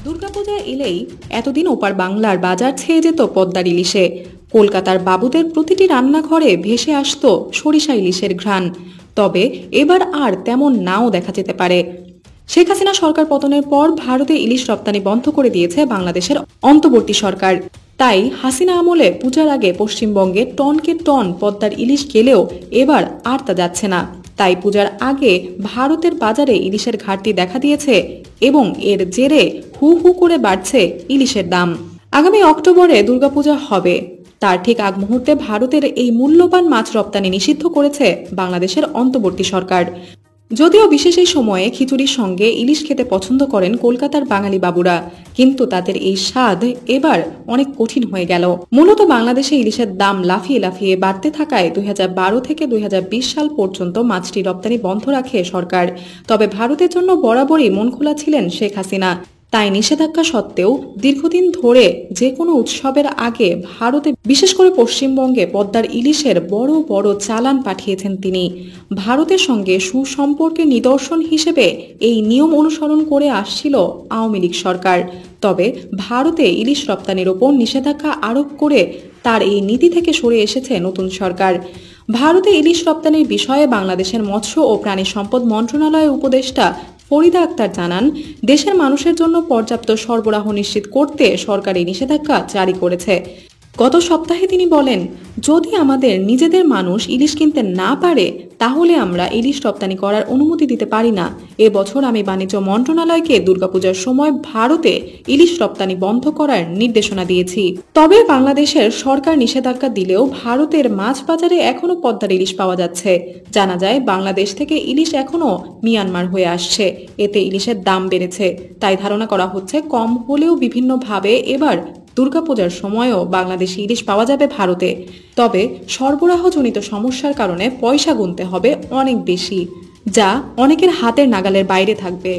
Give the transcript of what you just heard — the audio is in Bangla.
দুর্গাপূজা এলেই এতদিন ওপার বাংলার বাজার ছেয়ে যেত পদ্মার ইলিশে। কলকাতার বাবুদের প্রতিটি রান্নাঘরে ভেসে আসতো সরিষা ইলিশের ঘ্রাণ। তবে এবার আর তেমন নাও দেখা যেতে পারে। শেখ হাসিনা সরকার পতনের পর ভারতে ইলিশ রপ্তানি বন্ধ করে দিয়েছে বাংলাদেশের অন্তর্বর্তী সরকার। তাই হাসিনা আমলে পূজার আগে পশ্চিমবঙ্গে টনকে টন পদ্মার ইলিশ গেলেও এবার আর তা যাচ্ছে না। তাই পূজার আগে ভারতের বাজারে ইলিশের ঘাটতি দেখা দিয়েছে এবং এর জেরে হু হু করে বাড়ছে ইলিশের দাম। আগামী অক্টোবরে দুর্গাপূজা হবে, তার ঠিক আগ মুহূর্তে ভারতের এই মূল্যবান মাছ রপ্তানি নিষিদ্ধ করেছে বাংলাদেশের অন্তর্বর্তী সরকার। যদিও বিশেষ এই সময়ে খিচুড়ির সঙ্গে ইলিশ খেতে পছন্দ করেন কলকাতার বাঙালি বাবুরা, কিন্তু তাদের এই স্বাদ এবার অনেক কঠিন হয়ে গেল। মূলত বাংলাদেশে ইলিশের দাম লাফিয়ে লাফিয়ে বাড়তে থাকায় 2012 থেকে 2020 সাল পর্যন্ত মাছটি রপ্তানি বন্ধ রাখে সরকার। তবে ভারতের জন্য বরাবরই মন খোলা ছিলেন শেখ হাসিনা। তাই নিষেধাজ্ঞা সত্ত্বেও দীর্ঘদিন ধরে যে কোনো উৎসবের আগে ভারতে, বিশেষ করে পশ্চিমবঙ্গে পদ্মার ইলিশের বড় বড় চালান পাঠিয়েছেন তিনি। ভারতের সঙ্গে সুসম্পর্কের নিদর্শন হিসেবে এই নিয়ম অনুসরণ করে আসছিল আওয়ামী লীগ সরকার। তবে ভারতে ইলিশ রপ্তানির ওপর নিষেধাজ্ঞা আরোপ করে তার এই নীতি থেকে সরে এসেছে নতুন সরকার। ভারতে ইলিশ রপ্তানির বিষয়ে বাংলাদেশের মৎস্য ও প্রাণী সম্পদ মন্ত্রণালয়ের উপদেষ্টা ফরিদা আক্তার জানান, দেশের মানুষের জন্য পর্যাপ্ত সরবরাহ নিশ্চিত করতে সরকার এই নিষেধাজ্ঞা জারি করেছে। গত সপ্তাহে তিনি বলেন, যদি আমাদের নিজেদের মানুষ ইলিশ কিনতে না পারে তাহলে আমরা ইলিশ রপ্তানি করার অনুমতি দিতে পারি না। এবছর আমি বাণিজ্য মন্ত্রণালয়কে দুর্গাপূজার সময় ভারতে ইলিশ রপ্তানি বন্ধ করার নির্দেশনা দিয়েছি। তবে বাংলাদেশের সরকার নিষেধাজ্ঞা দিলেও ভারতের মাছ বাজারে এখনো পদ্মার ইলিশ পাওয়া যাচ্ছে। জানা যায়, বাংলাদেশ থেকে ইলিশ এখনো মিয়ানমার হয়ে আসছে। এতে ইলিশের দাম বেড়েছে। তাই ধারণা করা হচ্ছে কম হলেও বিভিন্নভাবে এবার দুর্গাপূজার সময়ও বাংলাদেশি ইলিশ পাওয়া যাবে ভারতে। তবে সরবরাহজনিত সমস্যার কারণে পয়সা গুনতে হবে অনেক বেশি, যা অনেকের হাতের নাগালের বাইরে থাকবে।